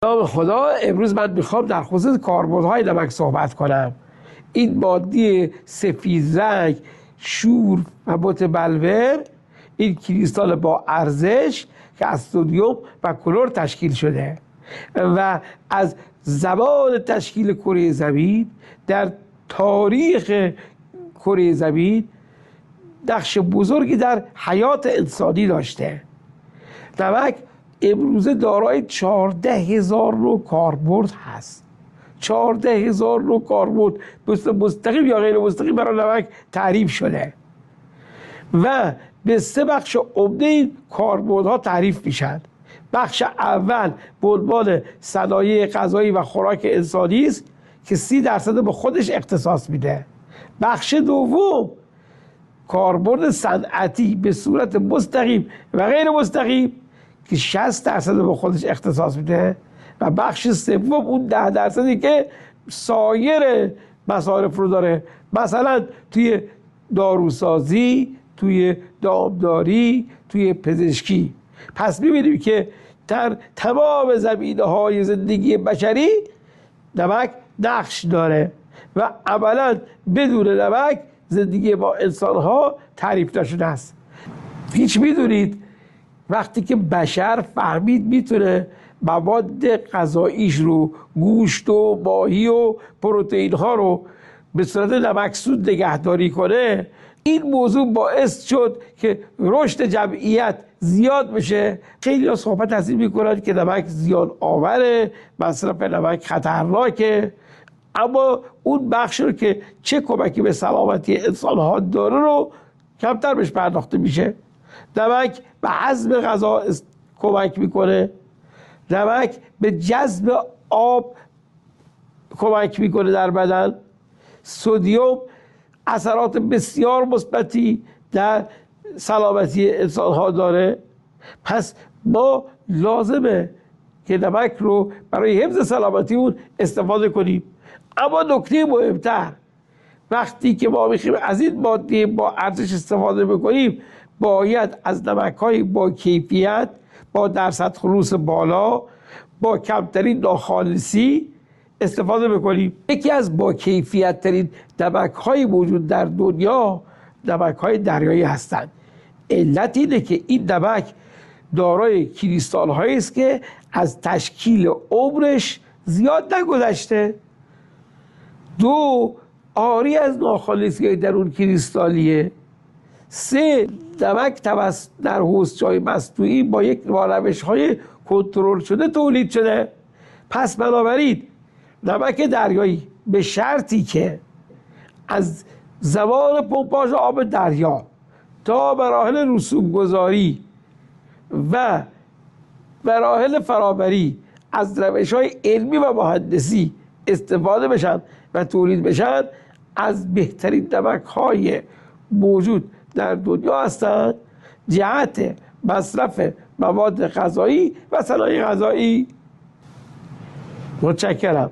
نام خدا. امروز من میخوام در خصوص کاربردهای نمک صحبت کنم. این ماده سفید رنگ، شور و متبلور، این کریستال با ارزش که از سدیم و کلور تشکیل شده و از زمان تشکیل کره زمین در تاریخ کره زمین نقش بزرگی در حیات انسانی داشته. نمک امروزه دارای 14,000 نوع کاربرد هست. 14,000 نوع کاربرد مستقیم یا غیر مستقیم برای نمک تعریف شده و به 3 بخش عمده این کاربردها تعریف میشن. بخش اول به عنوان صنایع غذایی و خوراک انسانی است که 30% به خودش اختصاص میده. بخش دوم کاربرد صنعتی به صورت مستقیم و غیر مستقیم که 60% به خودش اختصاص میده و بخش سوم اون 10% که سایر مصارف رو داره، مثلا توی داروسازی، توی دامداری، توی پزشکی. پس می‌بینیم که در تمام زمینه‌های زندگی بشری نمک نقش داره و عملاً بدون نمک زندگی با انسان‌ها تعریف نشده است. هیچ می‌دونید وقتی که بشر فهمید میتونه مواد غذاییش رو، گوشت و ماهی و پروتئین ها رو به صورت نمکسود نگهداری کنه، این موضوع باعث شد که رشد جمعیت زیاد بشه. خیلی ها صحبت از این میکنن که نمک زیان آوره، مصرف نمک خطرناکه، اما اون بخش رو که چه کمکی به سلامتی انسان ها داره رو کمتر بهش پرداخته میشه. نمک به هضم غذا کمک میکنه، نمک به جذب آب کمک میکنه در بدن. سدیم اثرات بسیار مثبتی در سلامتی انسان ها داره. پس ما لازمه که نمک رو برای حفظ سلامتی اون استفاده کنیم. اما نکته مهمتر، وقتی که ما میخوایم از این ماده با ارزش استفاده بکنیم، باید از نمک‌های با کیفیت، با درصد خلوص بالا، با کمترین ناخالصی استفاده بکنیم. یکی از با کیفیت ترین نمک‌های موجود در دنیا نمک‌های دریایی هستند. علت اینه که این نمک دارای کریستال هایی است که از تشکیل عمرش زیاد نگذشته. 2 عاری از ناخالصی در اون کریستالیه. 3 نمک در حوضچای مصنوعی با روش‌های کنترل شده تولید شده. پس بنابراین نمک دریایی به شرطی که از زمان پمپاژ آب دریا تا مراحل رسوب‌گذاری و مراحل فرآوری از روش‌های علمی و مهندسی استفاده بشن و تولید بشن، از بهترین نمک‌های موجود در دنیا هستند جهت مصرف مواد غذایی و صنایع غذایی. متشکرم.